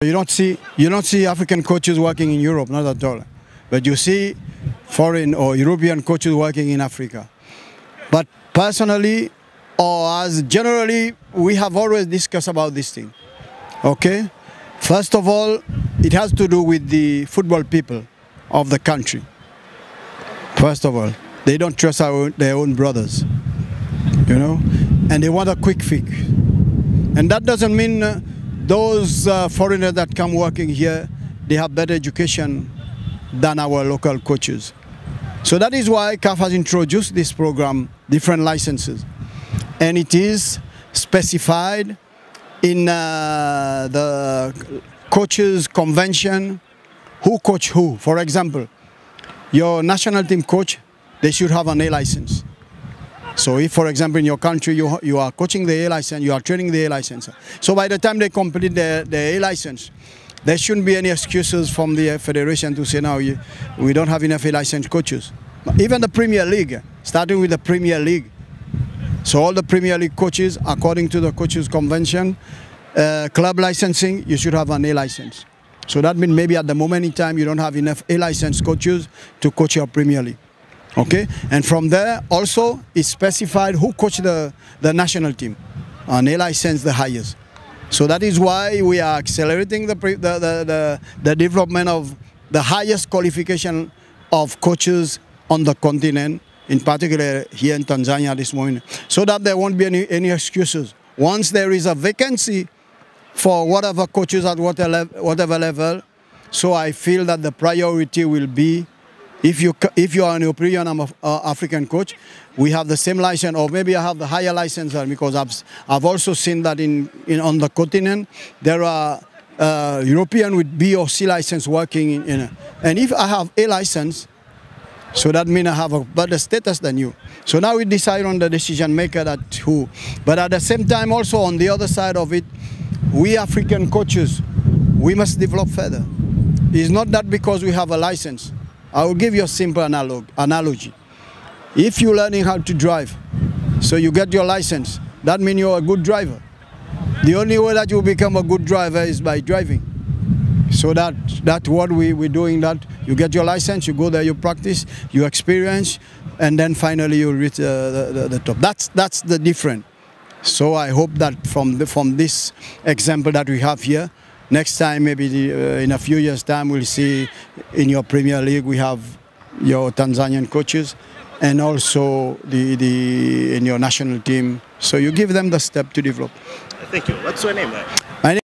You don't see African coaches working in Europe, not at all. But you see foreign or European coaches working in Africa. But personally, or as generally, we have always discussed about this thing. Okay? First of all, it has to do with the football people of the country. First of all, they don't trust their own brothers, you know, and they want a quick fix. And that doesn't mean those foreigners that come working here, they have better education than our local coaches. So that is why CAF has introduced this program, different licenses. And it is specified in the coaches convention, who coach who. For example, your national team coach, they should have an A license. So if, for example, in your country you are coaching the A license, you are training the A license. So by the time they complete the A license, there shouldn't be any excuses from the federation to say, no, we don't have enough A license coaches. Even the Premier League, starting with the Premier League. So all the Premier League coaches, according to the coaches convention, club licensing, you should have an A license. So that means maybe at the moment in time you don't have enough A license coaches to coach your Premier League. Okay, and from there also it's specified who coach the national team, an A license the highest. So that is why we are accelerating the development of the highest qualification of coaches on the continent, in particular here in Tanzania at this moment, so that there won't be any excuses. Once there is a vacancy for whatever coaches at whatever level, so I feel that the priority will be, if you are an European African coach, we have the same license, or maybe I have the higher license, because I've also seen that on the continent there are European with B or C license working and if I have A license, so that means I have a better status than you. So now we decide on the decision maker that who. But at the same time also on the other side of it, we African coaches, we must develop further. It's not that because we have a license. I will give you a simple analogy. If you're learning how to drive, so you get your license, that means you're a good driver. The only way that you become a good driver is by driving. So that's what we're doing, that you get your license, you go there, you practice, you experience, and then finally you reach the top. That's the difference. So I hope that from this example that we have here, next time, maybe in a few years' time, we'll see in your Premier League we have your Tanzanian coaches, and also in your national team. So you give them the step to develop. Thank you. What's your name? My name